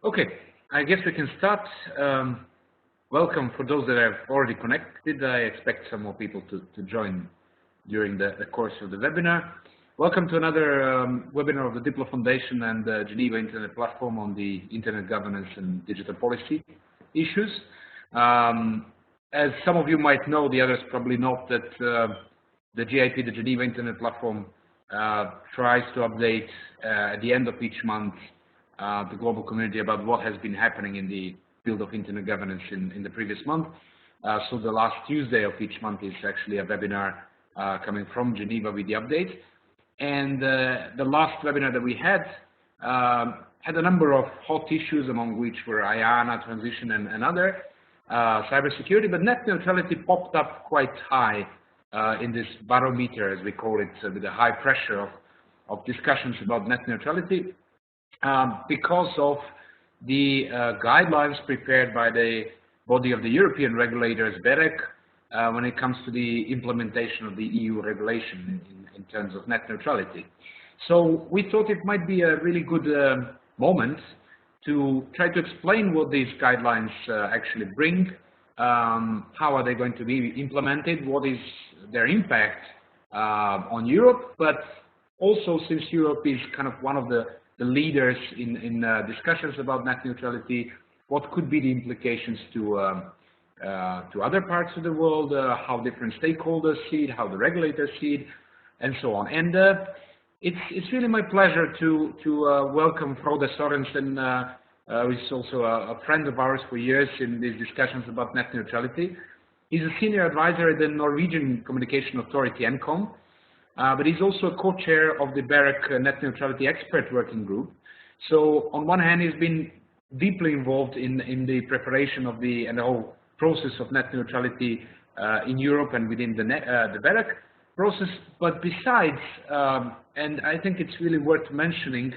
Okay, I guess we can start. Welcome for those that have already connected. I expect some more people to join during the course of the webinar. Welcome to another webinar of the Diplo Foundation and the Geneva Internet Platform on the Internet governance and digital policy issues. As some of you might know, the others probably not, that the GIP, the Geneva Internet Platform, tries to update at the end of each month the global community about what has been happening in the field of internet governance in the previous month. So the last Tuesday of each month is actually a webinar coming from Geneva with the update. And the last webinar that we had had a number of hot issues, among which were IANA transition and other cybersecurity, but net neutrality popped up quite high in this barometer, as we call it, with a high pressure of discussions about net neutrality. Because of the guidelines prepared by the body of the European regulators, BEREC, when it comes to the implementation of the EU regulation in terms of net neutrality. So we thought it might be a really good moment to try to explain what these guidelines actually bring, how are they going to be implemented, what is their impact on Europe, but also since Europe is kind of one of the leaders in discussions about net neutrality, what could be the implications to other parts of the world, how different stakeholders see it, how the regulators see it, and so on. And it's really my pleasure to welcome Frode Sørensen, who is also a friend of ours for years in these discussions about net neutrality. He's a senior advisor at the Norwegian Communication Authority, NCOM. But he's also a co-chair of the BEREC Net Neutrality Expert Working Group. So on one hand, he's been deeply involved in the preparation of the whole process of net neutrality in Europe and within the BEREC process. But besides, and I think it's really worth mentioning,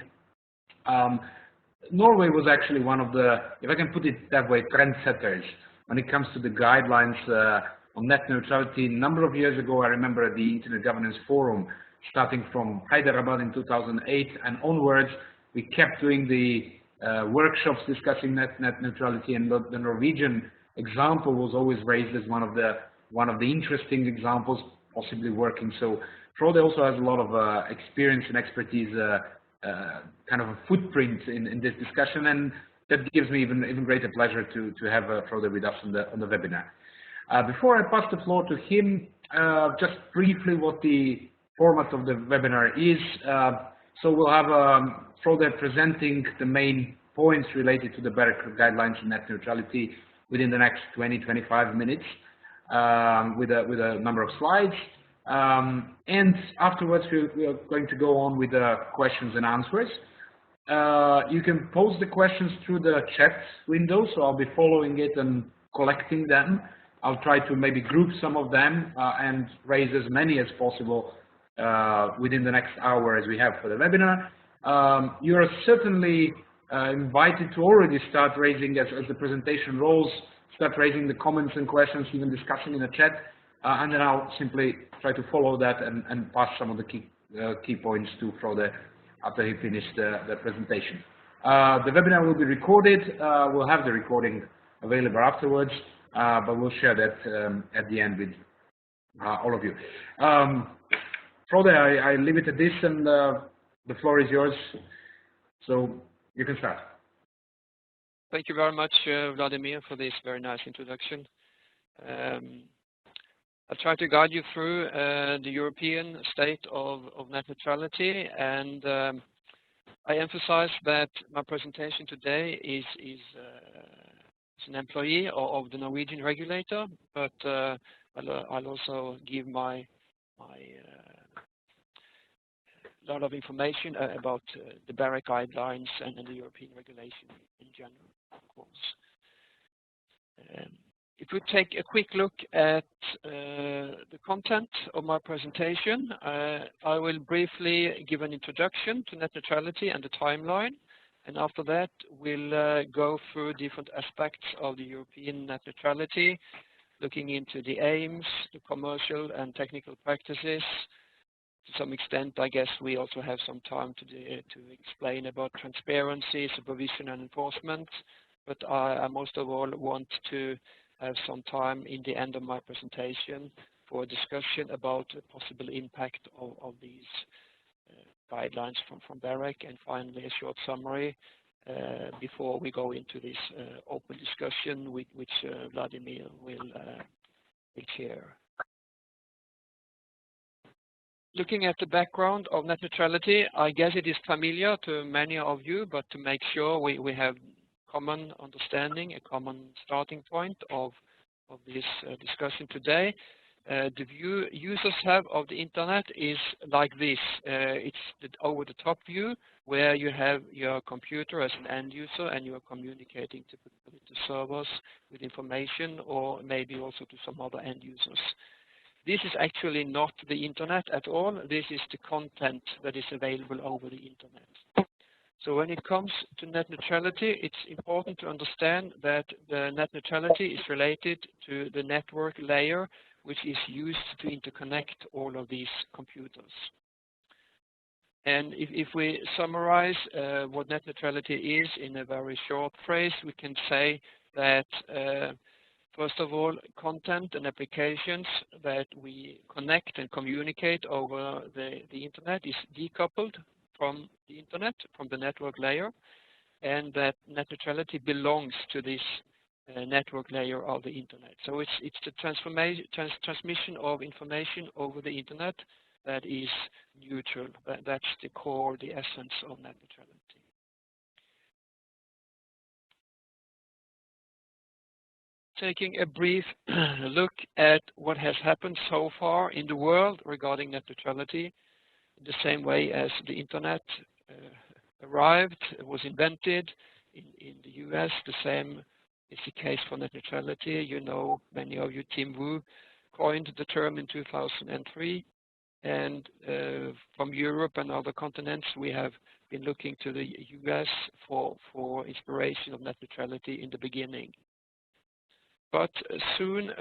Norway was actually one of the, if I can put it that way, trendsetters when it comes to the guidelines on net neutrality. A number of years ago, I remember at the Internet Governance Forum, starting from Hyderabad in 2008 and onwards, we kept doing the workshops discussing net neutrality, and the Norwegian example was always raised as one of the interesting examples possibly working. So Frode also has a lot of experience and expertise, kind of a footprint in this discussion, and that gives me even greater pleasure to have Frode with us on the webinar. Before I pass the floor to him, just briefly what the format of the webinar is. So we'll have Frode presenting the main points related to the BEREC guidelines on net neutrality within the next 20-25 minutes with a number of slides. And afterwards, we are going to go on with the questions and answers. You can pose the questions through the chat window, so I'll be following it and collecting them. I'll try to maybe group some of them and raise as many as possible within the next hour as we have for the webinar. You are certainly invited to already start raising, as the presentation rolls, start raising the comments and questions, even discussing in the chat, and then I'll simply try to follow that and pass some of the key points to Frode after he finished the presentation. The webinar will be recorded. We'll have the recording available afterwards. But we'll share that at the end with all of you. Frode, I leave it at this, and the floor is yours, so you can start. Thank you very much, Vladimir, for this very nice introduction. I'll try to guide you through the European state of net neutrality, and I emphasize that my presentation today is an employee of the Norwegian regulator, but I'll also give my lot of information about the BEREC guidelines and the European regulation in general, of course. If we take a quick look at the content of my presentation, I will briefly give an introduction to net neutrality and the timeline. And after that, we'll go through different aspects of the European net neutrality, looking into the aims, the commercial and technical practices, to some extent, I guess we also have some time to explain about transparency, supervision, and enforcement. But I most of all want to have some time in the end of my presentation for a discussion about the possible impact of these guidelines from BEREC, and finally a short summary before we go into this open discussion which Vladimir will chair. Looking at the background of net neutrality, I guess it is familiar to many of you, but to make sure we have common understanding, a common starting point of this discussion today. The view users have of the internet is like this. It's the over-the-top view where you have your computer as an end user and you are communicating typically to servers with information, or maybe also to some other end users. This is actually not the internet at all. This is the content that is available over the internet. So when it comes to net neutrality, it's important to understand that the net neutrality is related to the network layer, which is used to interconnect all of these computers. And if we summarize what net neutrality is in a very short phrase, we can say that first of all, content and applications that we connect and communicate over the internet is decoupled from the internet, from the network layer, and that net neutrality belongs to this network layer of the internet. So it's the transmission of information over the internet that is neutral. That's the core, the essence of net neutrality. Taking a brief look at what has happened so far in the world regarding net neutrality, in the same way as the internet was invented in the US, the same is the case for net neutrality. You know, many of you, Tim Wu coined the term in 2003, and from Europe and other continents, we have been looking to the US for inspiration of net neutrality in the beginning. But soon,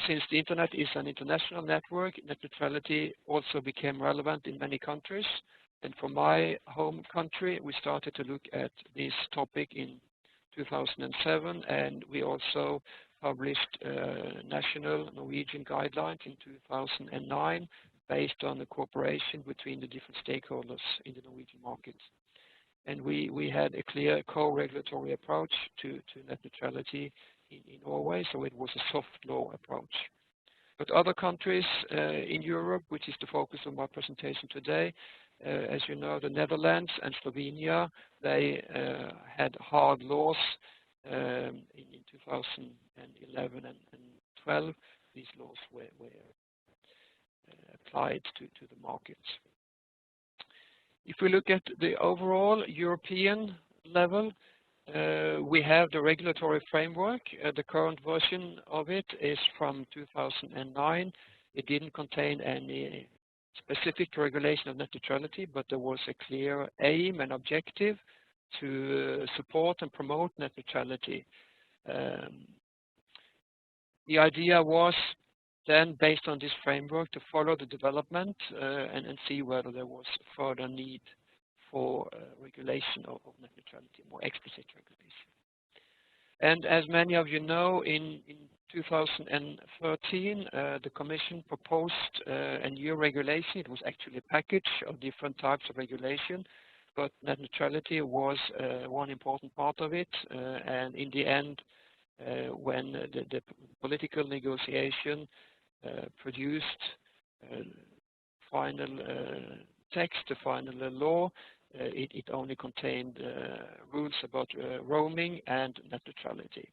since the internet is an international network, net neutrality also became relevant in many countries. And for my home country, we started to look at this topic in 2007, and we also published national Norwegian guidelines in 2009 based on the cooperation between the different stakeholders in the Norwegian market. And we had a clear co-regulatory approach to net neutrality in Norway, so it was a soft law approach. But other countries in Europe, which is the focus of my presentation today, as you know, the Netherlands and Slovenia, they had hard laws in 2011 and 12. These laws were applied to the markets. If we look at the overall European level, we have the regulatory framework. The current version of it is from 2009. It didn't contain any specific regulation of net neutrality, but there was a clear aim and objective to support and promote net neutrality. The idea was then, based on this framework, to follow the development and see whether there was further need for regulation of net neutrality, more explicit regulation. And as many of you know, in 2013, the Commission proposed a new regulation. It was actually a package of different types of regulation, but net neutrality was one important part of it. And in the end, when the political negotiation produced final text, the final law, it only contained rules about roaming and net neutrality.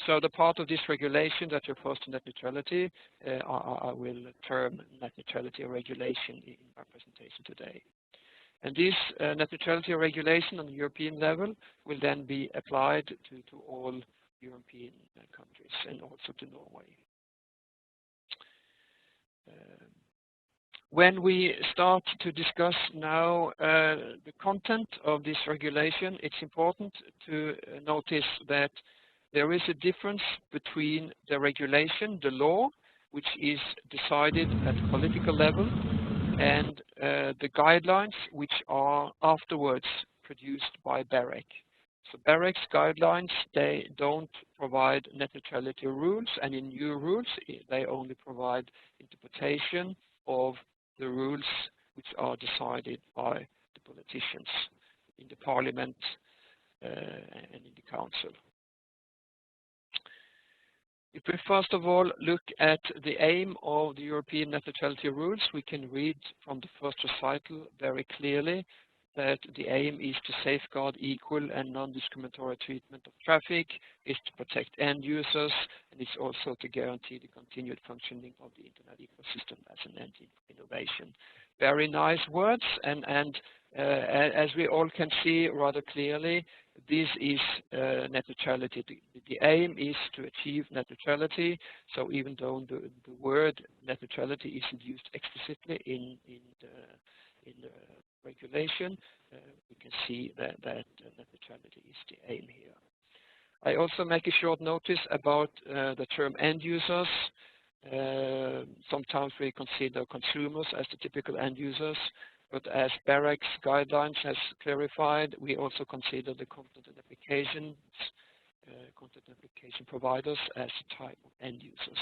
So the part of this regulation that refers to net neutrality, I will term net neutrality regulation in our presentation today. And this net neutrality regulation on the European level will then be applied to all European countries and also to Norway. When we start to discuss now the content of this regulation, it's important to notice that there is a difference between the regulation, the law, which is decided at political level, and the guidelines which are afterwards produced by BEREC. So BEREC's guidelines, they don't provide net neutrality rules, and in new rules, they only provide interpretation of the rules which are decided by the politicians in the parliament and in the council. If we first of all look at the aim of the European net neutrality rules, we can read from the first recital very clearly that the aim is to safeguard equal and non-discriminatory treatment of traffic, is to protect end users, and it's also to guarantee the continued functioning of the Internet ecosystem as an engine for innovation. Very nice words, and as we all can see rather clearly, this is net neutrality. The aim is to achieve net neutrality. So even though the word net neutrality isn't used explicitly in the regulation, we can see that net neutrality is the aim here. I also make a short notice about the term end users. Sometimes we consider consumers as the typical end users, but as BEREC's guidelines has clarified, we also consider the content and application providers as a type of end users.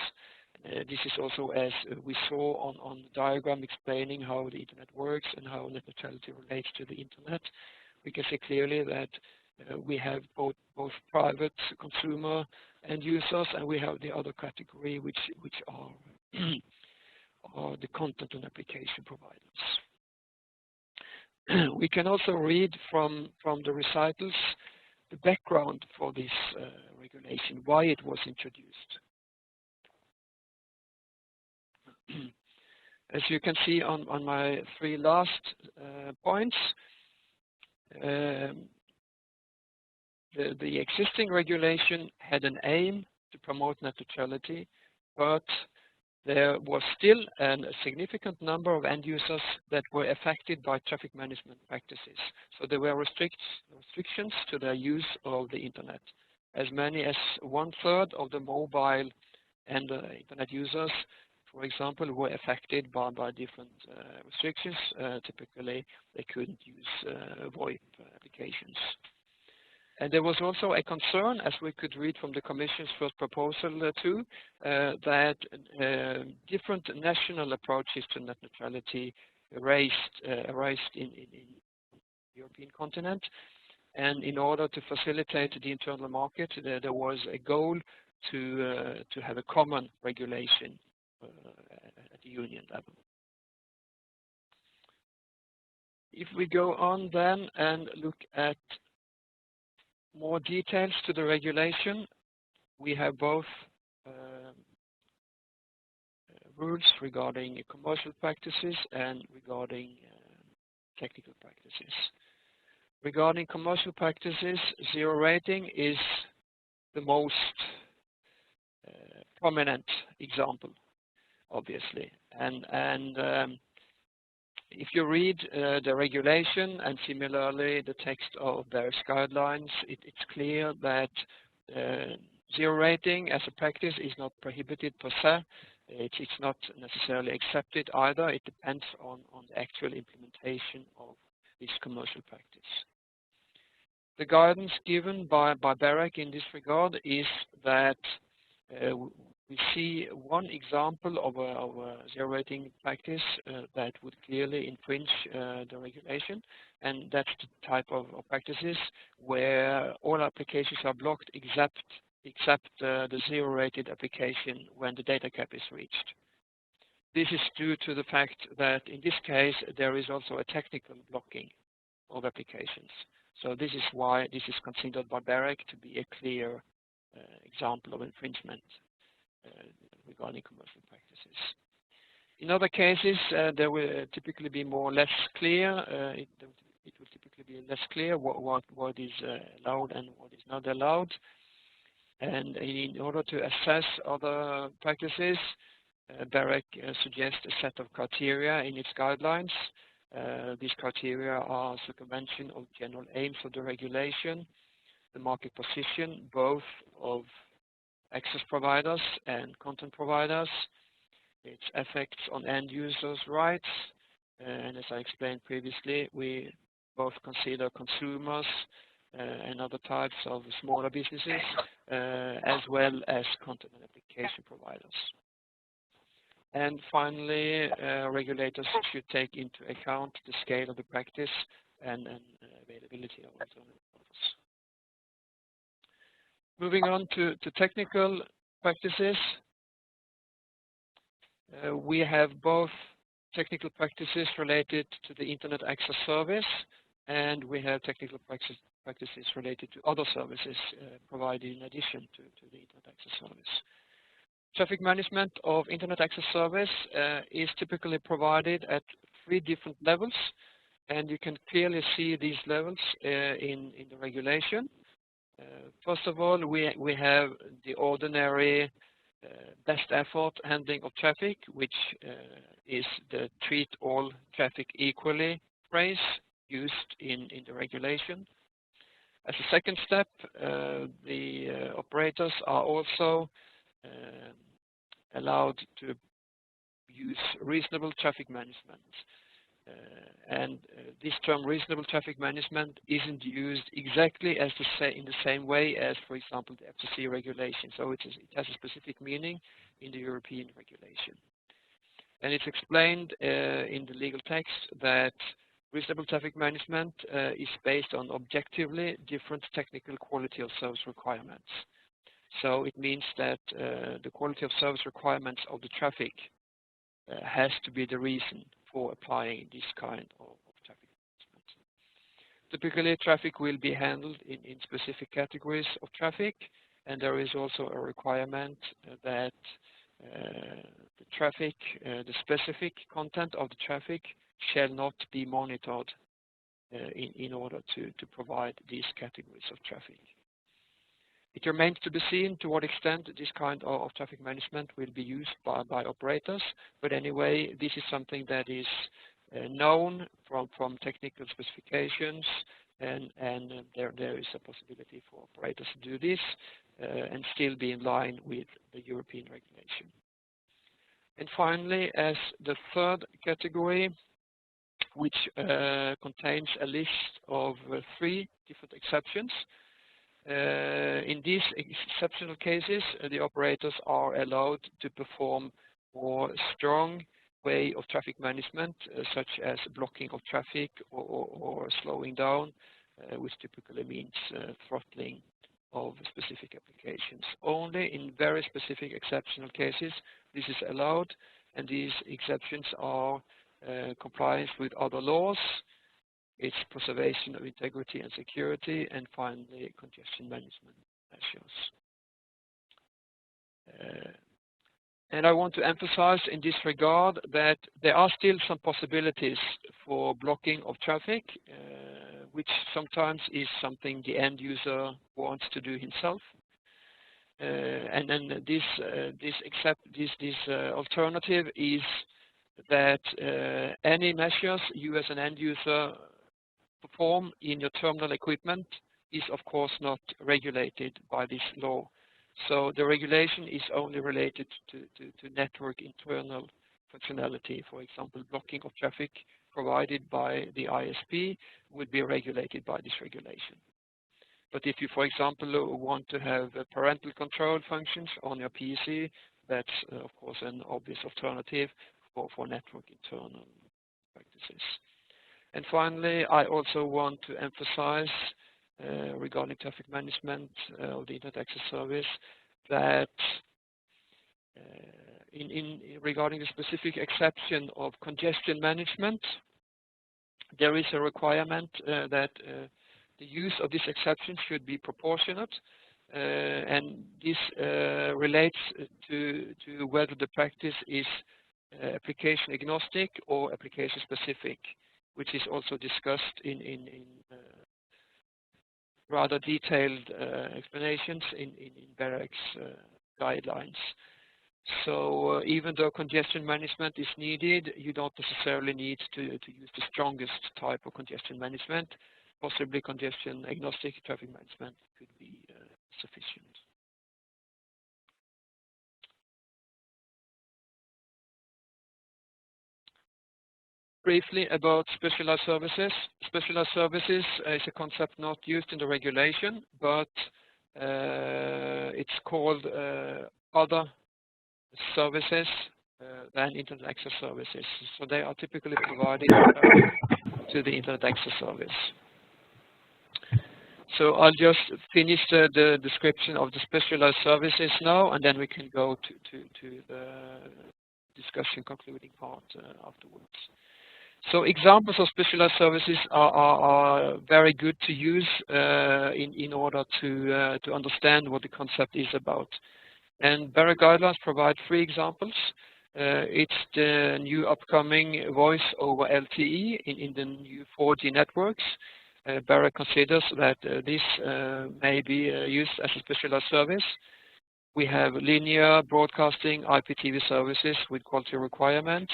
This is also, as we saw on the diagram explaining how the Internet works and how net neutrality relates to the Internet. We can see clearly that we have both private consumer end users, and we have the other category which are the content and application providers. We can also read from the recitals the background for this regulation, why it was introduced. As you can see on my three last points, the existing regulation had an aim to promote net neutrality, but there was still a significant number of end users that were affected by traffic management practices. So there were restrictions to their use of the Internet. As many as 1/3 of the mobile and Internet users, for example, were affected by different restrictions. Typically, they couldn't use VoIP applications. And there was also a concern, as we could read from the Commission's first proposal too, that different national approaches to net neutrality arose in the European continent. And in order to facilitate the internal market, there was a goal to have a common regulation at the union level. If we go on then and look at more details to the regulation, we have both rules regarding commercial practices and regarding technical practices. Regarding commercial practices, zero rating is the most prominent example, obviously. And if you read the regulation and similarly the text of BEREC's guidelines, it's clear that zero rating as a practice is not prohibited per se. It's not necessarily accepted either. It depends on the actual implementation of this commercial practice. The guidance given by BEREC in this regard is that we see one example of a zero rating practice that would clearly infringe the regulation, and that's the type of practices where all applications are blocked except the zero rated application when the data cap is reached. This is due to the fact that in this case there is also a technical blocking of applications. So this is why this is considered by BEREC to be a clear example of infringement regarding commercial practices. In other cases, there will typically be more or less clear. It will typically be less clear what is allowed and what is not allowed. And in order to assess other practices, BEREC suggests a set of criteria in its guidelines. These criteria are circumvention of general aims of the regulation, the market position, both of access providers and content providers, its effects on end users' rights, And as I explained previously, we both consider consumers and other types of smaller businesses, as well as content and application providers. And finally, regulators should take into account the scale of the practice and availability of alternative models. Moving on to technical practices, we have both technical practices related to the Internet Access Service, and we have technical practices related to other services provided in addition to the Internet Access Service. Traffic management of Internet Access Service is typically provided at 3 different levels, and you can clearly see these levels in the regulation. First of all, we have the ordinary best effort handling of traffic, which is the treat all traffic equally phrase used in the regulation. As a second step, the operators are also allowed to use reasonable traffic management. This term reasonable traffic management isn't used exactly as in the same way as, for example, the FCC regulation. So it has a specific meaning in the European regulation. And it's explained in the legal text that reasonable traffic management is based on objectively different technical quality of service requirements. So it means that the quality of service requirements of the traffic has to be the reason for applying this kind of traffic management. Typically, traffic will be handled in specific categories of traffic, and there is also a requirement that the traffic, the specific content of the traffic shall not be monitored in order to provide these categories of traffic. It remains to be seen to what extent this kind of traffic management will be used by operators, but anyway, this is something that is known from technical specifications, and there is a possibility for operators to do this and still be in line with the European regulation. And finally, as the third category, which contains a list of 3 different exceptions. In these exceptional cases, the operators are allowed to perform more strong way of traffic management, such as blocking of traffic or slowing down, which typically means throttling of specific applications. Only in very specific exceptional cases this is allowed, and these exceptions are compliance with other laws, its preservation of integrity and security, and finally congestion management measures. And I want to emphasize in this regard that there are still some possibilities for blocking of traffic, which sometimes is something the end user wants to do himself. And then this alternative is that any measures you as an end user perform in your terminal equipment is of course not regulated by this law. So the regulation is only related to network internal functionality. For example, blocking of traffic provided by the ISP would be regulated by this regulation. But if you, for example, want to have parental control functions on your PC, that's of course an obvious alternative for network internal practices. And finally, I also want to emphasize regarding traffic management of the Internet Access Service that regarding the specific exception of congestion management, there is a requirement that the use of this exception should be proportionate, and this relates to whether the practice is application agnostic or application specific, which is also discussed in rather detailed explanations in BEREC's guidelines. So even though congestion management is needed, you don't necessarily need to use the strongest type of congestion management. Possibly congestion agnostic traffic management could be sufficient. briefly about specialized services. Specialized services is a concept not used in the regulation, but it's called other services than Internet access services. So they are typically provided to the Internet access service. So I'll just finish the description of the specialized services now, and then we can go to the discussion concluding part afterwards. So examples of specialized services are very good to use in order to understand what the concept is about. And BEREC guidelines provide 3 examples. It's the new upcoming voice over LTE in the new 4G networks. BEREC considers that this may be used as a specialized service. We have linear broadcasting IPTV services with quality requirements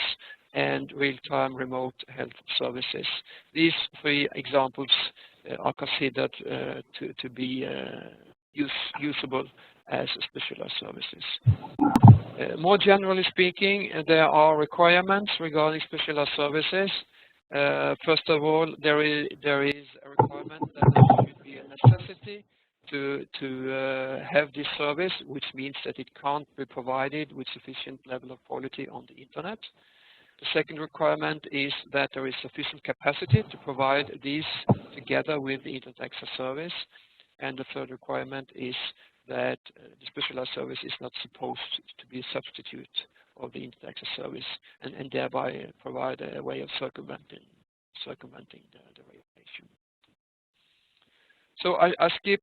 and real-time remote health services. These 3 examples are considered to be usable as specialized services. More generally speaking, there are requirements regarding specialized services. First of all, there is a requirement that there should be a necessity to have this service, which means that it can't be provided with sufficient level of quality on the Internet. The second requirement is that there is sufficient capacity to provide these together with the Internet access service. And the third requirement is that the specialized service is not supposed to be a substitute of the Internet access service, and thereby provide a way of circumventing the regulation. So I skip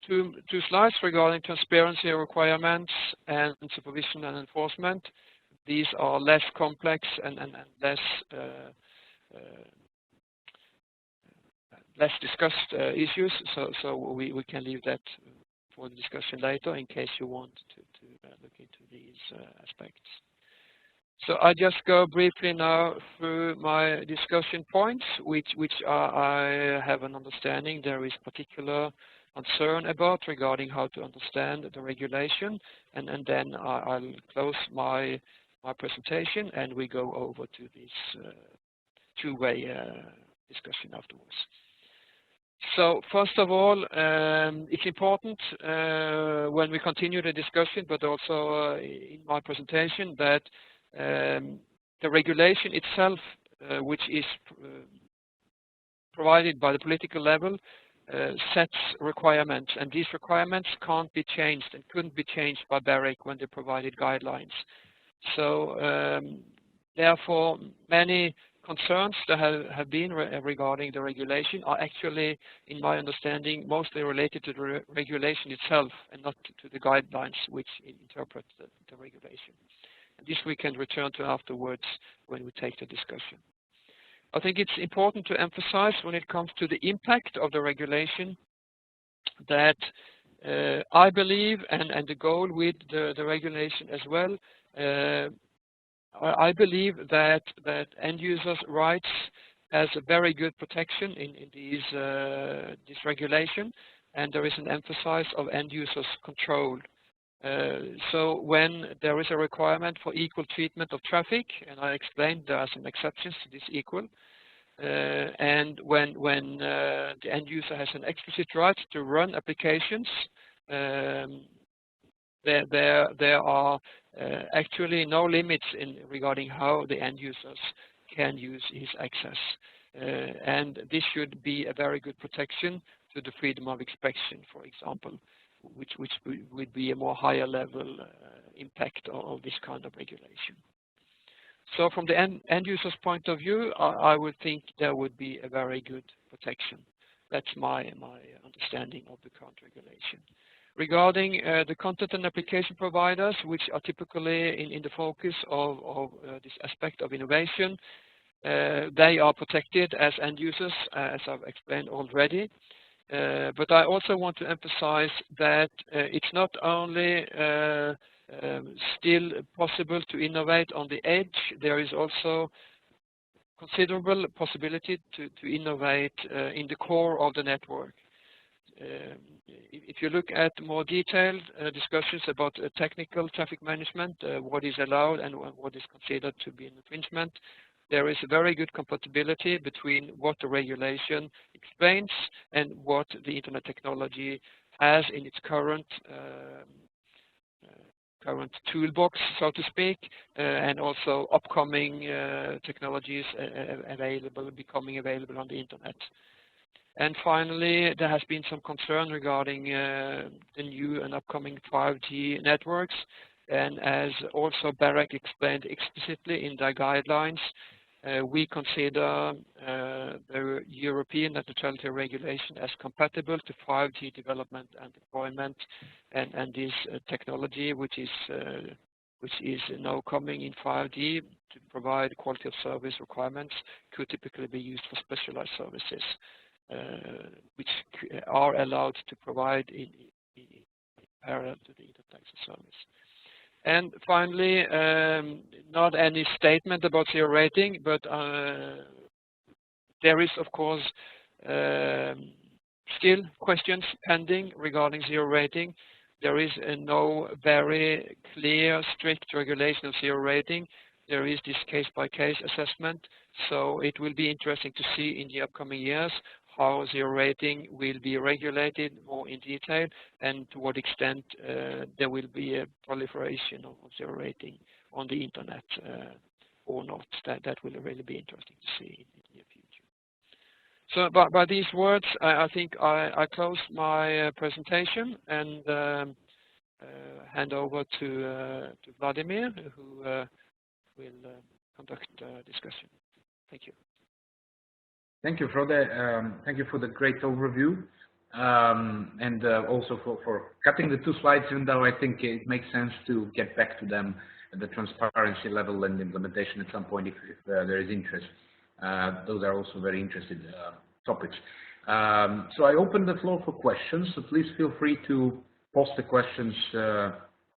two slides regarding transparency requirements and supervision and enforcement. These are less complex and less discussed issues, so we can leave that for the discussion later in case you want to look into these aspects. So I just go briefly now through my discussion points, which I have an understanding there is particular concern about regarding how to understand the regulation, and then I'll close my presentation and we go over to this two-way discussion afterwards. So first of all, it's important when we continue the discussion, but also in my presentation, that the regulation itself, which is provided by the political level, sets requirements, and these requirements can't be changed and couldn't be changed by BEREC when they provided guidelines. So therefore, many concerns that have been regarding the regulation are actually, in my understanding, mostly related to the regulation itself and not to the guidelines which interpret the regulation. And this we can return to afterwards when we take the discussion. I think it's important to emphasize when it comes to the impact of the regulation that I believe, and the goal with the regulation as well, I believe that end users' rights has a very good protection in this regulation, and there is an emphasis of end users' control. So when there is a requirement for equal treatment of traffic, and I explained there are some exceptions to this equal, and when the end user has an explicit right to run applications, there are actually no limits regarding how the end users can use his access. And this should be a very good protection to the freedom of expression, for example, which would be a more higher level impact of this kind of regulation. So from the end user's point of view, I would think there would be a very good protection. That's my understanding of the current regulation. Regarding the content and application providers, which are typically in the focus of this aspect of innovation, they are protected as end users, as I've explained already. But I also want to emphasize that it's not only still possible to innovate on the edge, there is also considerable possibility to innovate in the core of the network. If you look at more detailed discussions about technical traffic management, what is allowed and what is considered to be an infringement, there is a very good compatibility between what the regulation explains and what the internet technology has in its current toolbox, so to speak, and also upcoming technologies becoming available on the internet. And finally, there has been some concern regarding the new and upcoming 5G networks. And as also BEREC explained explicitly in their guidelines, we consider the European Net Neutrality regulation as compatible to 5G development and deployment, and this technology, which is now coming in 5G to provide quality of service requirements, could typically be used for specialized services, which are allowed to provide in parallel to the internet access service. And finally, not any statement about zero rating, but there is, of course, still questions pending regarding zero rating. There is no very clear, strict regulation of zero rating. There is this case-by-case assessment, so it will be interesting to see in the upcoming years how zero rating will be regulated more in detail, and to what extent there will be a proliferation of zero rating on the internet or not. That will really be interesting to see in the near future. So by these words, I think I close my presentation and hand over to Vladimir, who will conduct the discussion. Thank you. Thank you, Frode. Thank you for the great overview, and also for cutting the 2 slides, even though I think it makes sense to get back to them at the transparency level and implementation at some point if there is interest. Those are also very interesting topics. So I open the floor for questions, so please feel free to post the questions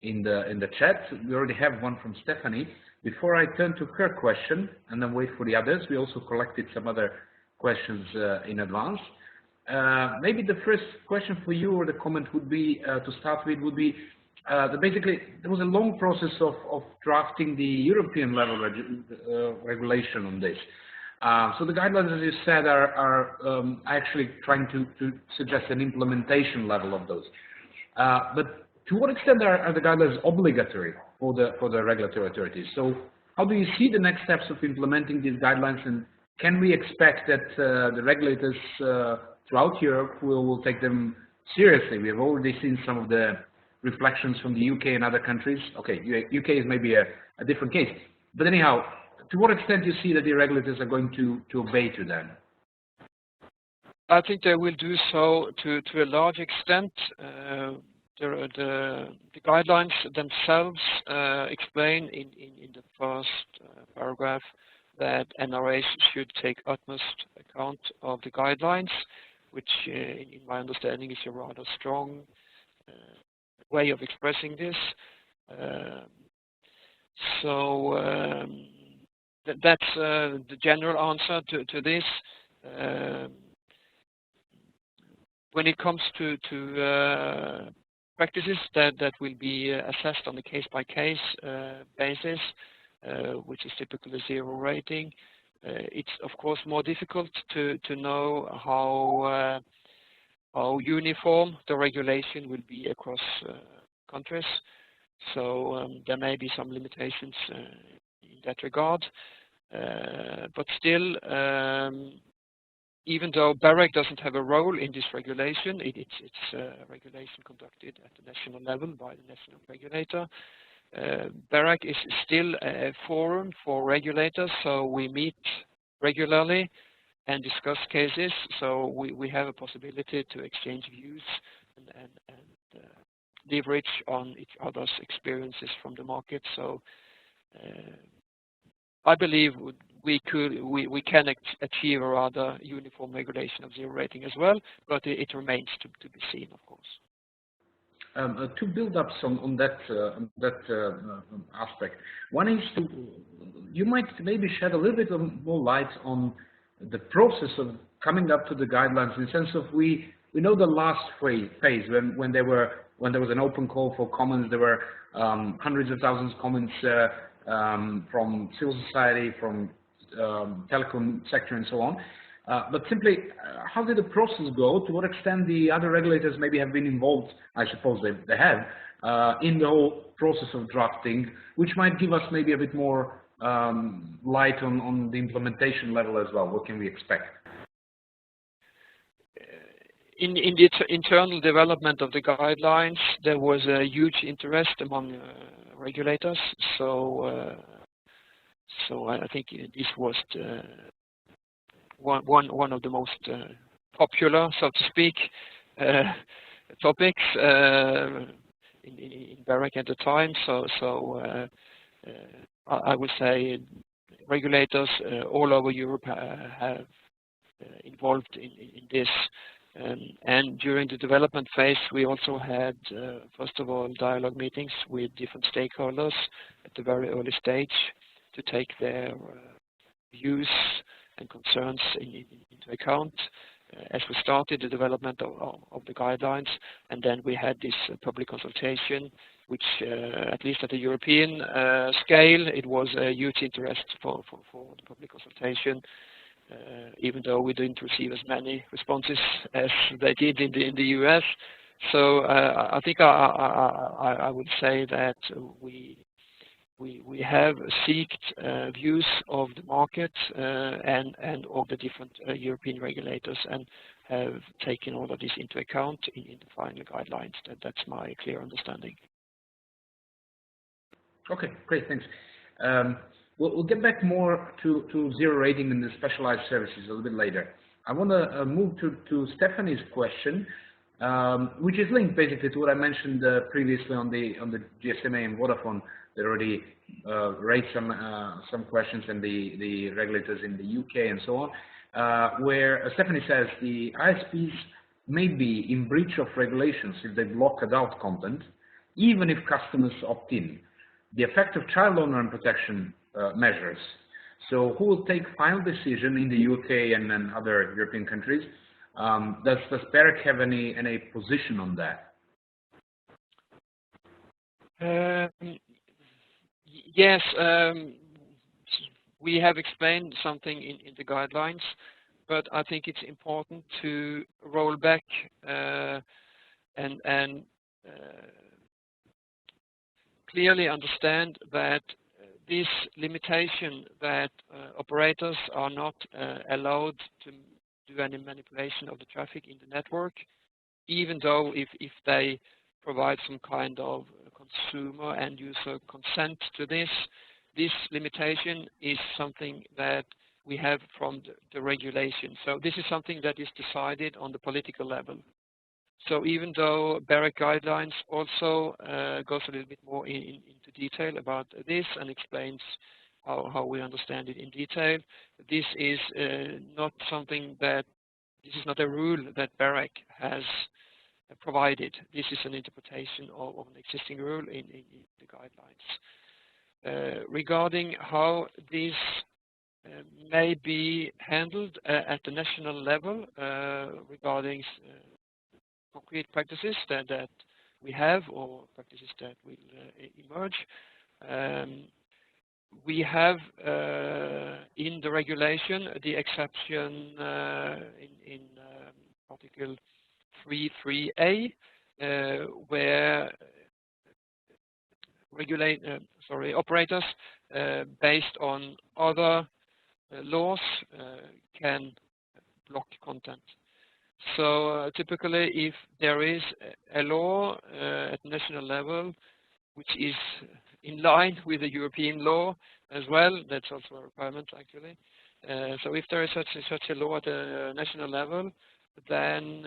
in the chat. We already have one from Stephanie. Before I turn to her question and then wait for the others, we also collected some other questions in advance. Maybe the first question for you, or the comment would be, to start with, would be that basically there was a long process of drafting the European level regulation on this. So the guidelines, as you said, are actually trying to suggest an implementation level of those. But to what extent are the guidelines obligatory for the regulatory authorities? So how do you see the next steps of implementing these guidelines, and can we expect that the regulators throughout Europe will take them seriously? We have already seen some of the reflections from the UK and other countries. Okay, UK is maybe a different case. But anyhow, to what extent do you see that the regulators are going to obey to them? I think they will do so to a large extent. The guidelines themselves explain in the first paragraph that NRAs should take utmost account of the guidelines, which in my understanding is a rather strong way of expressing this. So that's the general answer to this. When it comes to practices that will be assessed on a case-by-case basis, which is typically zero rating, it's of course more difficult to know how uniform the regulation will be across countries. So there may be some limitations in that regard. But still, even though BEREC doesn't have a role in this regulation, it's a regulation conducted at the national level by the national regulator. BEREC is still a forum for regulators, so we meet regularly and discuss cases. So we have a possibility to exchange views and leverage on each other's experiences from the market. So I believe we can achieve a rather uniform regulation of zero rating as well, but it remains to be seen, of course. To build up on that aspect, one is you might maybe shed a little bit more light on the process of coming up to the guidelines, in the sense of we know the last phase when there was an open call for comments. There were hundreds of thousands of comments from civil society, from telecom sector and so on. But simply, how did the process go? To what extent the other regulators maybe have been involved? I suppose they have in the whole process of drafting, which might give us maybe a bit more light on the implementation level as well. What can we expect? In the internal development of the guidelines, there was a huge interest among regulators. So I think this was one of the most popular, so to speak, topics in BEREC at the time. So I would say regulators all over Europe have involved in this. And during the development phase, we also had, first of all, dialogue meetings with different stakeholders at the very early stage to take their views and concerns into account as we started the development of the guidelines. And then we had this public consultation, which, at least at the European scale, it was a huge interest for the public consultation. Even though we didn't receive as many responses as they did in the US. So I think I would say that we have sought views of the market and of the different European regulators, and have taken all of this into account in the final guidelines. That's my clear understanding. Okay, great, thanks. We'll get back more to zero rating and the specialized services a little bit later. I want to move to Stephanie's question, which is linked basically to what I mentioned previously on the GSMA and Vodafone. They already raised some questions, and the regulators in the UK and so on, where Stephanie says the ISPs may be in breach of regulations if they block adult content, even if customers opt in. The effect of child owner and protection measures. So who will take final decision in the UK and then other European countries? Does BEREC have any position on that? Yes, we have explained something in the guidelines, but I think it's important to roll back and clearly understand that this limitation that operators are not allowed to do any manipulation of the traffic in the network, even though if they provide some kind of consumer and user consent to this limitation is something that we have from the regulation. So this is something that is decided on the political level. So even though BEREC guidelines also goes a little bit more into detail about this and explains how we understand it in detail, this is not something that, this is not a rule that BEREC has provided. This is an interpretation of an existing rule in the guidelines. Regarding how this may be handled at the national level regarding concrete practices that we have or practices that will emerge. We have in the regulation the exception in Article 3.3a where operators based on other laws can block content. So typically, if there is a law at national level which is in line with the European law as well, that's also a requirement actually. So if there is such a law at the national level, then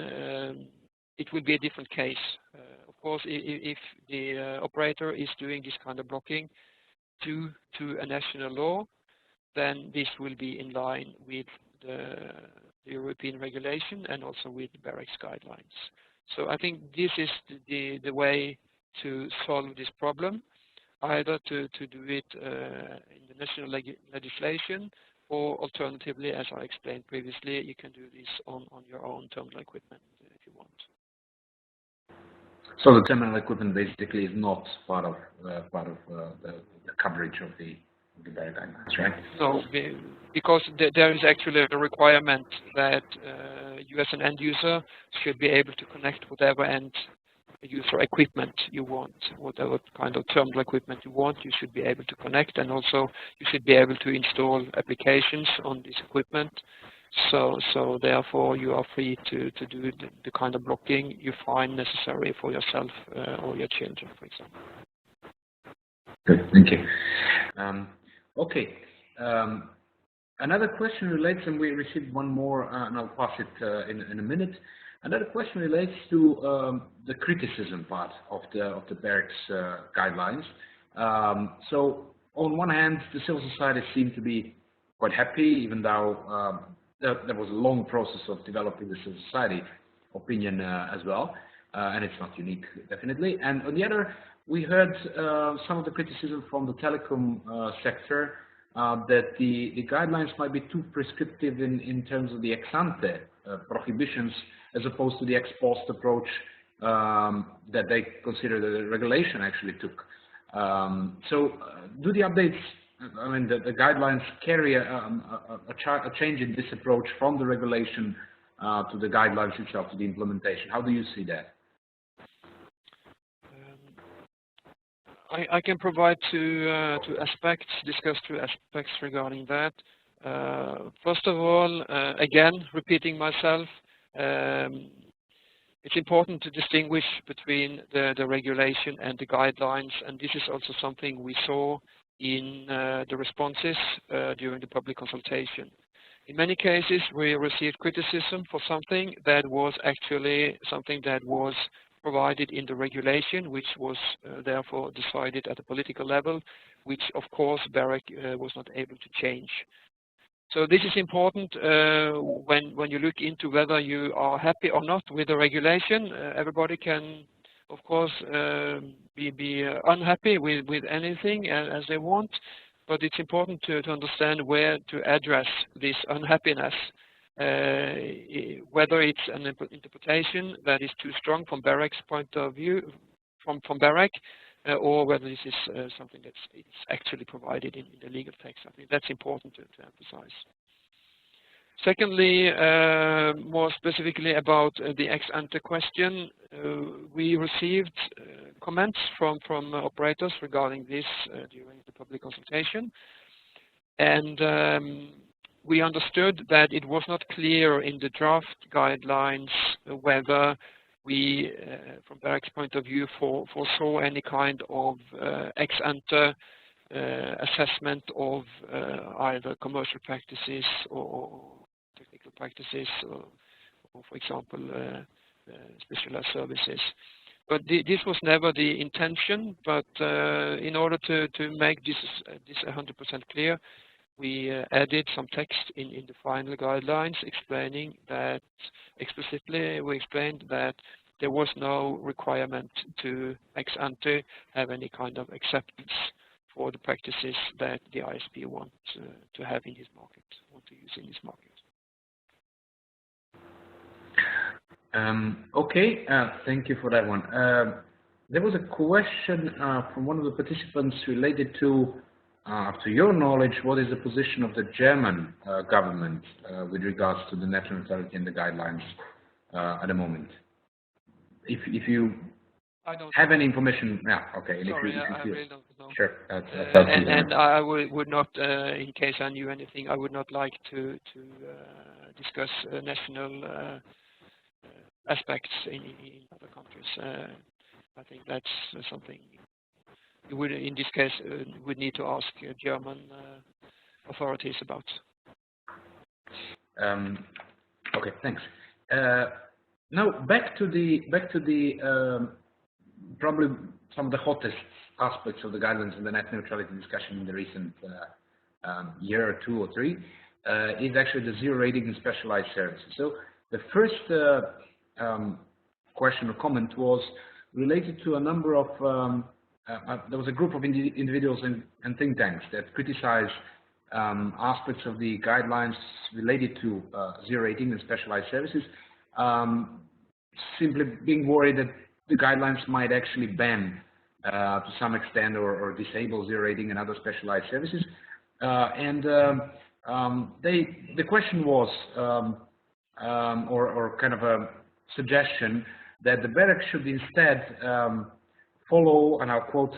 it will be a different case. Of course, if the operator is doing this kind of blocking due to a national law, then this will be in line with the European regulation and also with BEREC's guidelines. So I think this is the way to solve this problem, either to do it in the national legislation, or alternatively, as I explained previously, you can do this on your own terminal equipment if you want. So the terminal equipment basically is not part of the coverage of the the BEREC guidelines, right? No, because there is actually a requirement that you as an end user should be able to connect whatever end user equipment you want, whatever kind of terminal equipment you want, you should be able to connect, and also you should be able to install applications on this equipment. So therefore you are free to do the kind of blocking you find necessary for yourself or your children, for example. Good, thank you. Okay. Another question relates, and we received one more, and I'll pass it in a minute. Another question relates to the criticism part of the BEREC's guidelines. So on one hand, the civil society seemed to be quite happy, even though there was a long process of developing the civil society opinion as well, and it's not unique, definitely. And on the other, we heard some of the criticism from the telecom sector that the guidelines might be too prescriptive in terms of the ex-ante prohibitions, as opposed to the ex-post approach that they consider the regulation actually took. So do the updates, I mean, the guidelines carry a change in this approach from the regulation to the guidelines itself, to the implementation? How do you see that? I can provide discuss two aspects regarding that. First of all, again, repeating myself, it's important to distinguish between the regulation and the guidelines, and this is also something we saw in the responses during the public consultation. In many cases, we received criticism for something that was actually something that was provided in the regulation, which was therefore decided at a political level, which of course BEREC was not able to change. So this is important when you look into whether you are happy or not with the regulation. Everybody can, of course, be unhappy with anything as they want, but it's important to understand where to address this unhappiness. Whether it's an interpretation that is too strong from BEREC's point of view, from BEREC, or whether this is something that's actually provided in the legal text. I think that's important to emphasize. Secondly, more specifically about the ex-ante question, we received comments from operators regarding this during the public consultation, and we understood that it was not clear in the draft guidelines whether we, from BEREC's point of view, foresaw any kind of ex-ante assessment of either commercial practices or technical practices, or for example, specialized services. But this was never the intention. But in order to make this 100% clear, we added some text in the final guidelines explaining that, explicitly we explained that there was no requirement to ex-ante have any kind of acceptance for the practices that the ISP wants to have in his market, want to use in his market. Okay, thank you for that one. There was a question from one of the participants related to your knowledge, what is the position of the German government with regards to the net neutrality and the guidelines at the moment? If you have any information, yeah, okay. Sorry, I really don't know. Sure. And I would not, in case I knew anything, I would not like to discuss national aspects in other countries. I think that's something you would, in this case, would need to ask German authorities about. Okay, thanks. Now back to the probably some of the hottest aspects of the guidelines and the net neutrality discussion in the recent year or two or three is actually the zero rating and specialized services. So the first question or comment was related to a number of there was a group of individuals and think tanks that criticized aspects of the guidelines related to zero rating and specialized services, simply being worried that the guidelines might actually ban to some extent or disable zero rating and other specialized services. The question was, or kind of a suggestion, that the BEREC should instead follow, and I'll quote,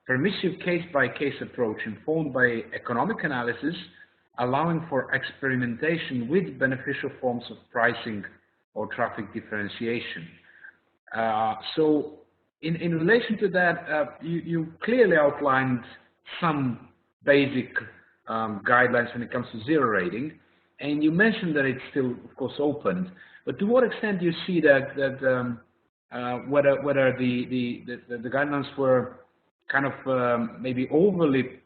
permissive case-by-case approach informed by economic analysis, allowing for experimentation with beneficial forms of pricing or traffic differentiation. So in relation to that, you clearly outlined some basic guidelines when it comes to zero rating, and you mentioned that it's still, of course, open. But to what extent do you see that whether the guidelines were kind of maybe overly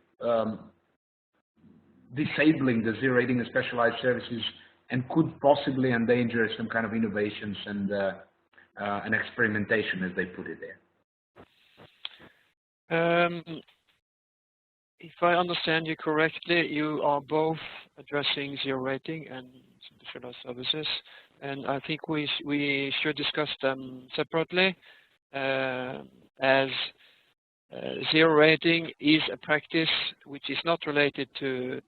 disabling the zero rating and specialized services, and could possibly endanger some kind of innovations and experimentation, as they put it there? If I understand you correctly, you are both addressing zero rating and specialized services, and I think we should discuss them separately, as zero rating is a practice which is not related to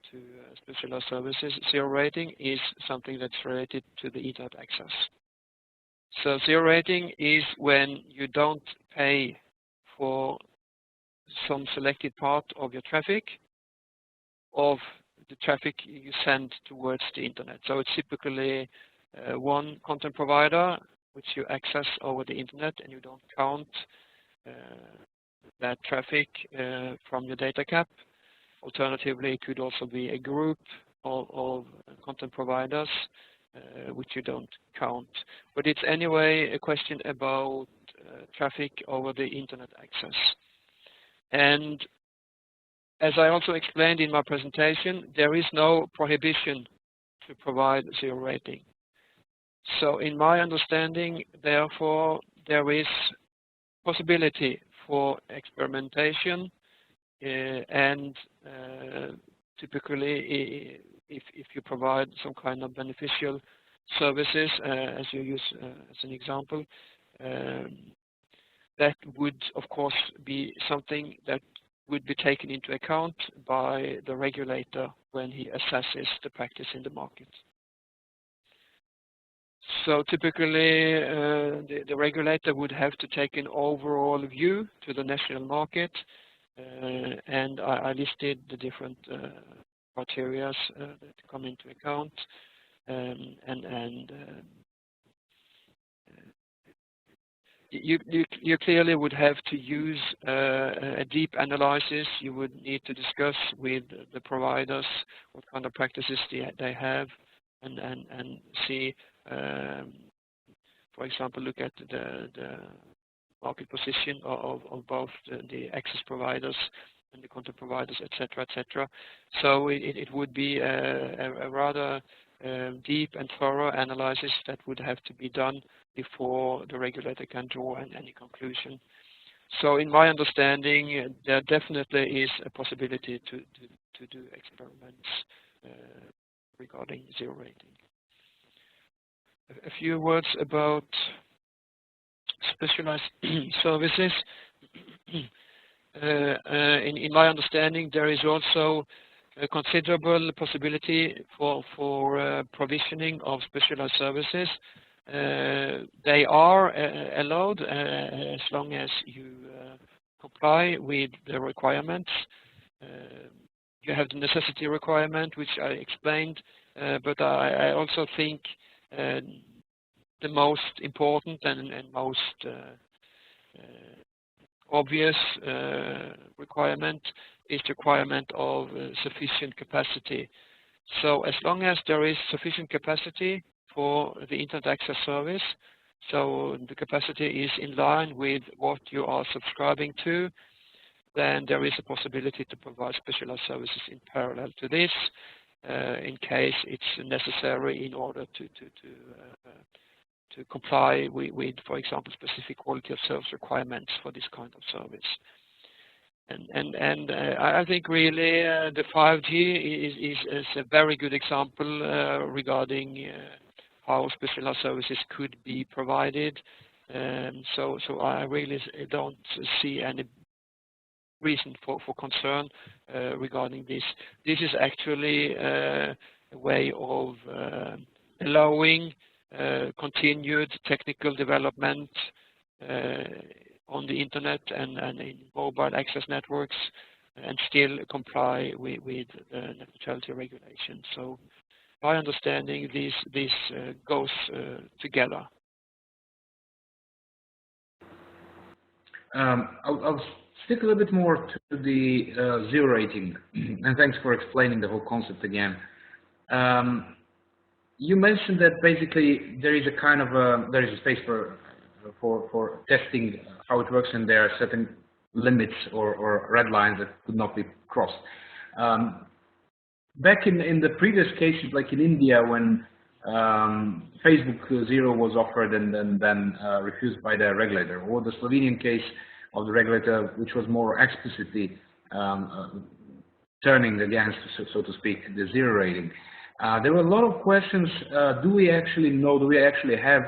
specialized services. Zero rating is something that's related to the Internet access. So zero rating is when you don't pay for some selected part of your traffic, of the traffic you send towards the Internet. So it's typically one content provider which you access over the Internet, and you don't count that traffic from your data cap. Alternatively, it could also be a group of content providers which you don't count. But it's anyway a question about traffic over the Internet access. And as I also explained in my presentation, there is no prohibition to provide zero rating. So in my understanding, therefore, there is possibility for experimentation, and typically if you provide some kind of beneficial services, as you use as an example, that would of course be something that would be taken into account by the regulator when he assesses the practice in the market. So typically the regulator would have to take an overall view to the national market, and I listed the different criteria that come into account, you clearly would have to use a deep analysis. You would need to discuss with the providers what kind of practices they have, and see, for example, look at the market position of both the access providers and the content providers, etc., etc. So it would be a rather deep and thorough analysis that would have to be done before the regulator can draw any conclusion. So in my understanding, there definitely is a possibility to do experiments regarding zero rating. A few words about specialized services. In my understanding, there is also a considerable possibility for provisioning of specialized services. They are allowed as long as you comply with the requirements. You have the necessity requirement, which I explained, but I also think the most important and most obvious requirement is the requirement of sufficient capacity. So as long as there is sufficient capacity for the Internet access service, so the capacity is in line with what you are subscribing to, then there is a possibility to provide specialized services in parallel to this, in case it's necessary in order to comply with, for example, specific quality of service requirements for this kind of service. And I think really the 5G is a very good example regarding how specialized services could be provided. So I really don't see any reason for concern regarding this. This is actually a way of allowing continued technical development on the internet and in mobile access networks, and still comply with net neutrality regulation. So, my understanding, this goes together. I'll stick a little bit more to the zero rating, and thanks for explaining the whole concept again. You mentioned that basically there is a kind of there is a space for testing how it works, and there are certain limits or red lines that could not be crossed. Back in the previous cases, like in India, when Facebook Zero was offered and then refused by the regulator, or the Slovenian case of the regulator, which was more explicitly turning against, so to speak, the zero rating. There were a lot of questions. Do we actually know, do we actually have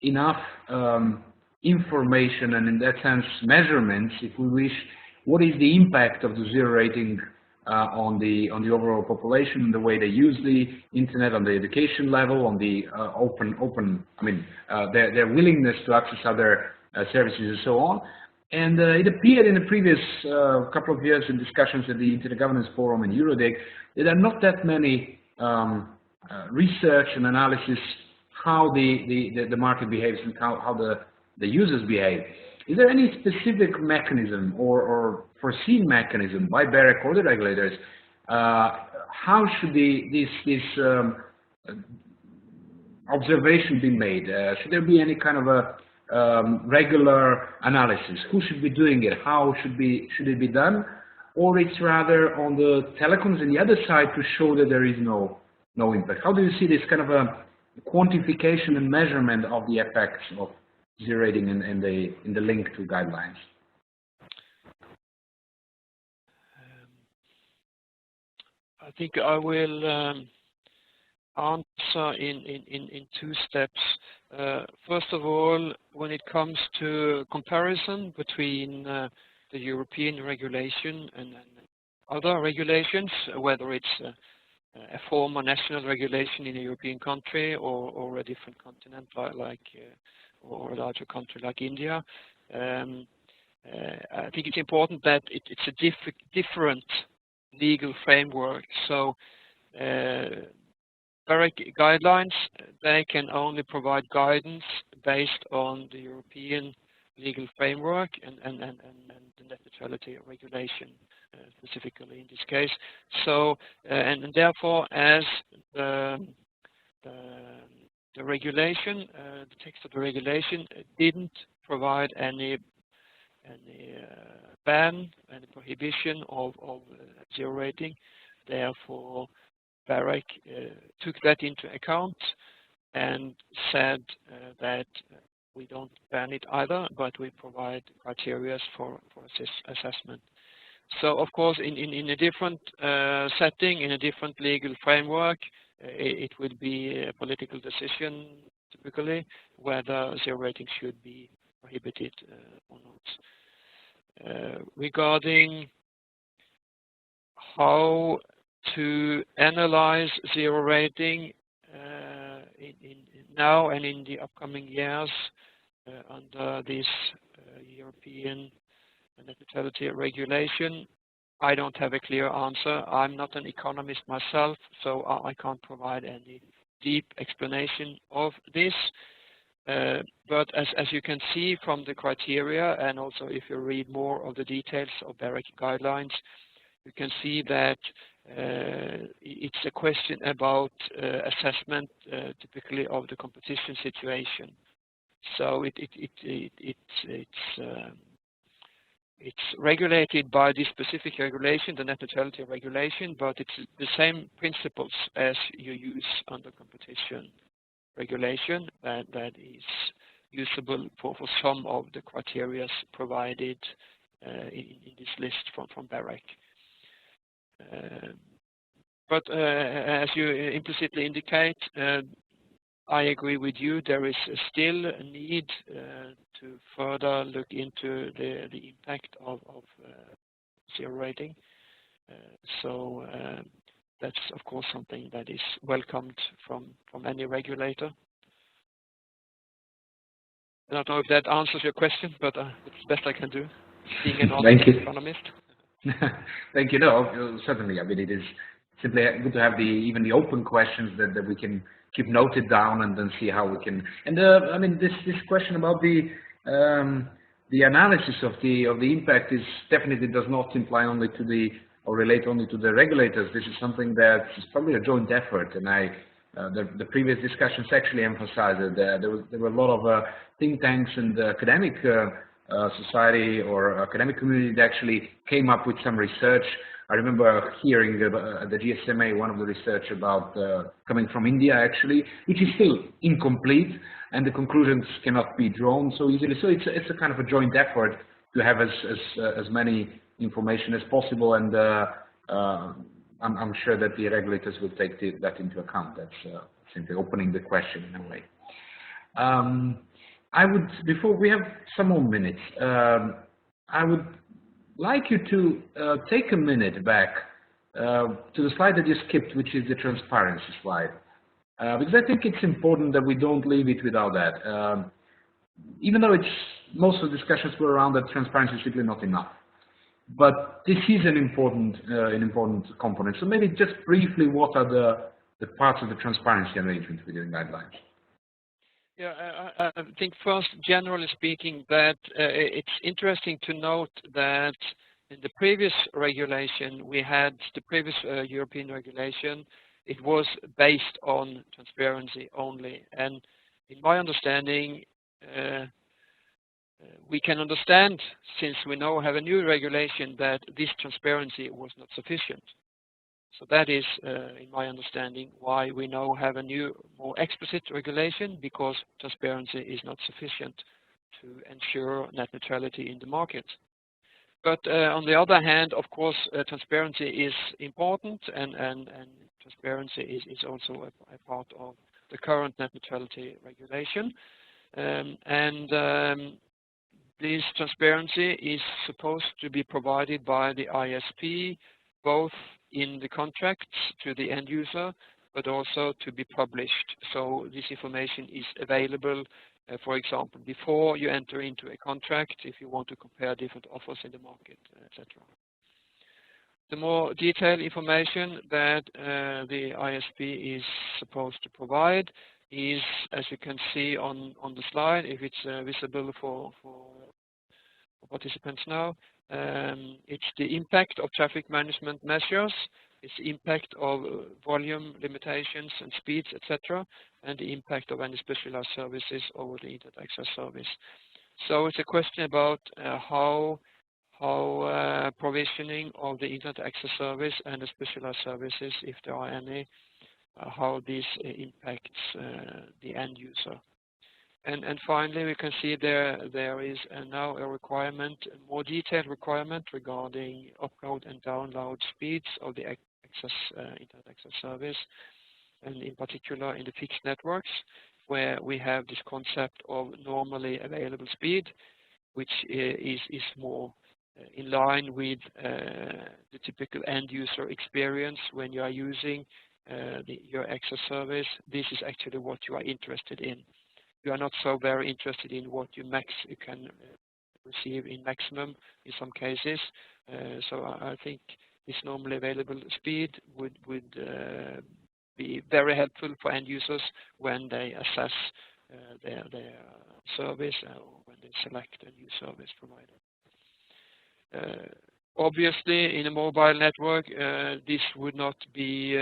enough information, and in that sense measurements, if we wish, what is the impact of the zero rating on the overall population, the way they use the internet, on the education level, on the their willingness to access other services and so on. And it appeared in the previous couple of years in discussions at the Internet Governance Forum and Eurodec, there are not that many research and analysis how the market behaves and how the users behave. Is there any specific mechanism or foreseen mechanism by BEREC or the regulators? How should this observation be made? Should there be any kind of a regular analysis? Who should be doing it? How should it be done? Or it's rather on the telecoms and the other side to show that there is no impact? How do you see this kind of a quantification and measurement of the effects of zero rating in the link to guidelines? I think I will answer in two steps. First of all, when it comes to comparison between the European regulation and other regulations, whether it's a former national regulation in a European country or a different continent or a larger country like India, I think it's important that it's a different legal framework. So BEREC guidelines, they can only provide guidance based on the European legal framework and the net neutrality regulation, specifically in this case. So and therefore, as the regulation, the text of the regulation didn't provide any ban, any prohibition of zero rating. Therefore, BEREC took that into account and said that we don't ban it either, but we provide criteria for assessment. So, of course, in a different setting, in a different legal framework, it will be a political decision, typically, whether zero rating should be prohibited or not. Regarding how to analyze zero rating now and in the upcoming years under this European net neutrality regulation, I don't have a clear answer. I'm not an economist myself, so I can't provide any deep explanation of this. But as you can see from the criteria, and also if you read more of the details of BEREC guidelines, you can see that it's a question about assessment, typically of the competition situation. So it's regulated by this specific regulation, the net neutrality regulation, but it's the same principles as you use under competition regulation that is usable for some of the criteria provided in this list from BEREC. But as you implicitly indicate, I agree with you. There is still a need to further look into the impact of 0 rating. So that's of course something that is welcomed from any regulator. I don't know if that answers your question, but it's the best I can do, being an economist. Thank you. No, certainly. I mean, it is simply good to have even the open questions that we can keep noted down and then see how we can. And I mean, this question about the analysis of the impact is definitely does not imply only to or relate only to the regulators. This is something that is probably a joint effort, and the previous discussions actually emphasized that there were a lot of think tanks and academic society or academic community that actually came up with some research. I remember hearing the GSMA, one of the research about coming from India actually, which is still incomplete, and the conclusions cannot be drawn so easily. So it's a kind of a joint effort to have as many information as possible, and I'm sure that the regulators will take that into account. That's simply opening the question in a way. Before we have some more minutes, I would like you to take a minute back to the slide that you skipped, which is the transparency slide, because I think it's important that we don't leave it without that. Even though most of the discussions were around that transparency is simply not enough, but this is an important component. So maybe just briefly, what are the parts of the transparency arrangement within guidelines? Yeah, I think first, generally speaking, that it's interesting to note that in the previous regulation, we had the previous European regulation, it was based on transparency only. And in my understanding, we can understand, since we now have a new regulation, that this transparency was not sufficient. So that is, in my understanding, why we now have a new, more explicit regulation, because transparency is not sufficient to ensure net neutrality in the market. But on the other hand, of course, transparency is important, and transparency is also a part of the current net neutrality regulation. This transparency is supposed to be provided by the ISP, both in the contracts to the end user, but also to be published. So this information is available, for example, before you enter into a contract, if you want to compare different offers in the market, etc. The more detailed information that the ISP is supposed to provide is, as you can see on the slide, if it's visible for participants now, it's the impact of traffic management measures, it's the impact of volume limitations and speeds, etc., and the impact of any specialized services over the Internet Access Service. So it's a question about how provisioning of the Internet Access Service and the specialized services, if there are any, how this impacts the end user. And finally, we can see there is now a requirement, a more detailed requirement regarding upload and download speeds of the Internet Access Service, and in particular in the fixed networks, where we have this concept of normally available speed, which is more in line with the typical end user experience when you are using your access service. This is actually what you are interested in. You are not so very interested in what you can receive in maximum in some cases. So I think this normally available speed would be very helpful for end users when they assess their service or when they select a new service provider. Obviously, in a mobile network, this would not be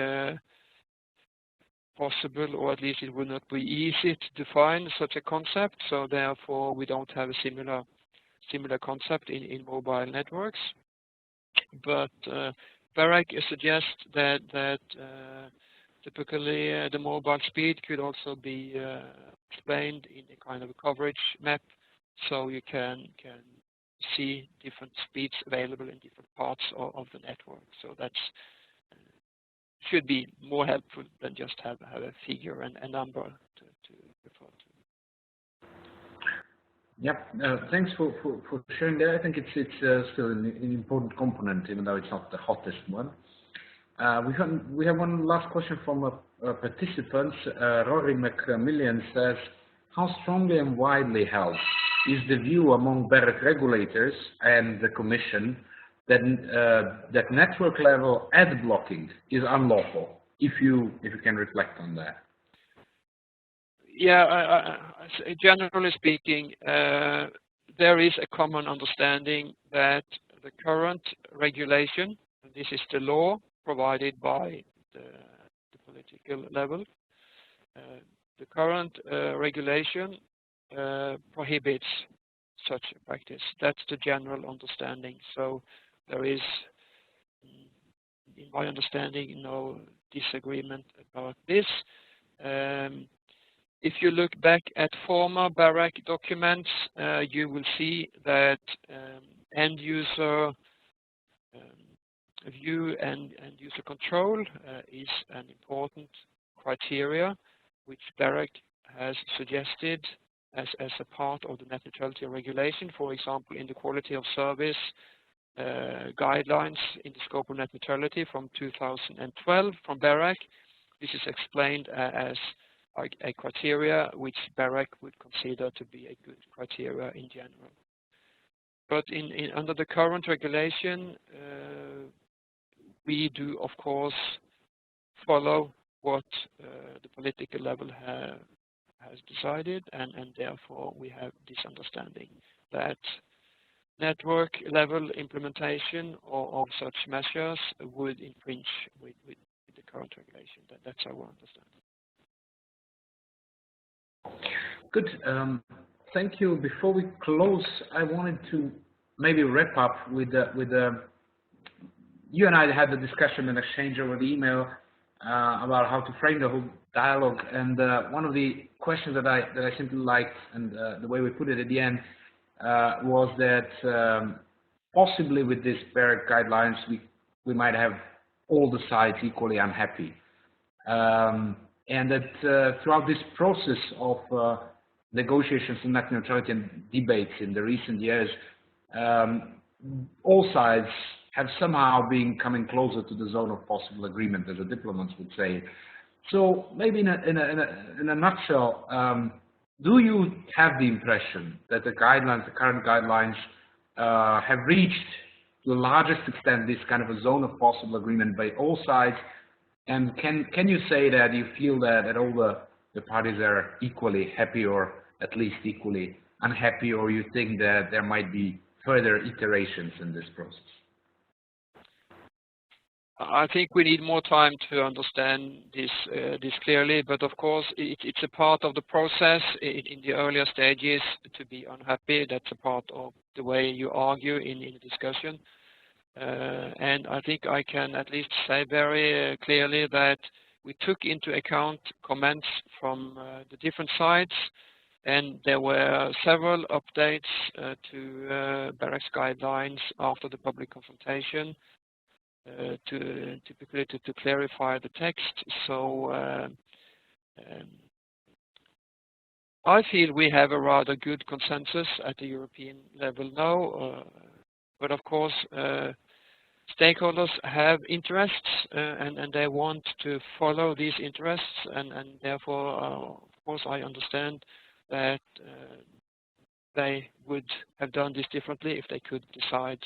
possible, or at least it would not be easy to define such a concept. So therefore, we don't have a similar concept in mobile networks. But BEREC suggests that typically the mobile speed could also be explained in a kind of a coverage map, so you can see different speeds available in different parts of the network. So that's should be more helpful than just have a figure and a number to refer to. Yep. Thanks for sharing that. I think it's still an important component, even though it's not the hottest one. We have one last question from a participant. Rory McMillian says, how strongly and widely held is the view among BEREC regulators and the Commission that that network level ad blocking is unlawful? If you can reflect on that. Yeah, generally speaking, there is a common understanding that the current regulation, this is the law provided by the political level, the current regulation prohibits such a practice. That's the general understanding. So there is, in my understanding, no disagreement about this. If you look back at former BEREC documents, you will see that end user view and user control is an important criteria which BEREC has suggested as a part of the net neutrality regulation. For example, in the quality of service guidelines in the scope of net neutrality from 2012 from BEREC, this is explained as a criteria which BEREC would consider to be a good criteria in general. But under the current regulation, we do, of course, follow what the political level has decided, and therefore we have this understanding that network level implementation of such measures would infringe with the current regulation. That's our understanding. Good. Thank you. Before we close, I wanted to maybe wrap up with you and I had a discussion and exchange over the email about how to frame the whole dialogue. And one of the questions that I simply liked, and the way we put it at the end, was that possibly with these BEREC guidelines, we might have all the sides equally unhappy. And that throughout this process of negotiations in net neutrality and debates in the recent years, all sides have somehow been coming closer to the zone of possible agreement, as the diplomats would say. So maybe in a nutshell, do you have the impression that the guidelines, the current guidelines, have reached to the largest extent this kind of a zone of possible agreement by all sides? And can you say that you feel that all the parties are equally happy, or at least equally unhappy, or you think that there might be further iterations in this process? I think we need more time to understand this clearly, but of course it's a part of the process in the earlier stages to be unhappy. That's a part of the way you argue in the discussion. And I think I can at least say very clearly that we took into account comments from the different sides, and there were several updates to BEREC's guidelines after the public consultation typically to clarify the text. So I feel we have a rather good consensus at the European level now, but of course stakeholders have interests and they want to follow these interests, and therefore of course I understand that they would have done this differently if they could decide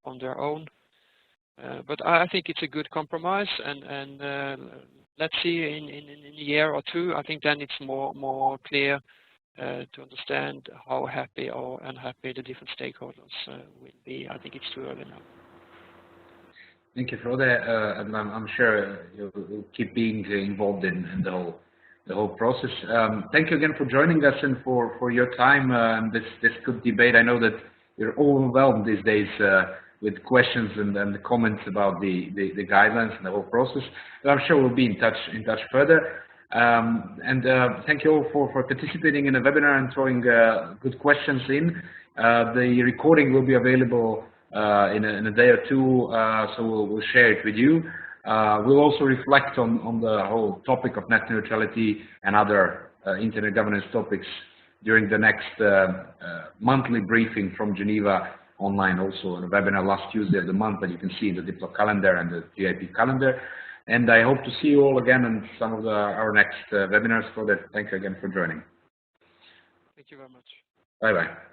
on their own. But I think it's a good compromise, and let's see in a year or two. I think then it's more clear to understand how happy or unhappy the different stakeholders will be. I think it's too early now. Thank you, Frode, and I'm sure you'll keep being involved in the whole process. Thank you again for joining us and for your time and this good debate. I know that you're overwhelmed these days with questions and the comments about the guidelines and the whole process. But I'm sure we'll be in touch further. And thank you all for participating in the webinar and throwing good questions in. The recording will be available in a day or two, so we'll share it with you. We'll also reflect on the whole topic of net neutrality and other internet governance topics during the next monthly briefing from Geneva online, also on a webinar last Tuesday of the month that you can see in the Diplo calendar and the GIP calendar. And I hope to see you all again in some of our next webinars. For that, thank you again for joining. Thank you very much. Bye-bye.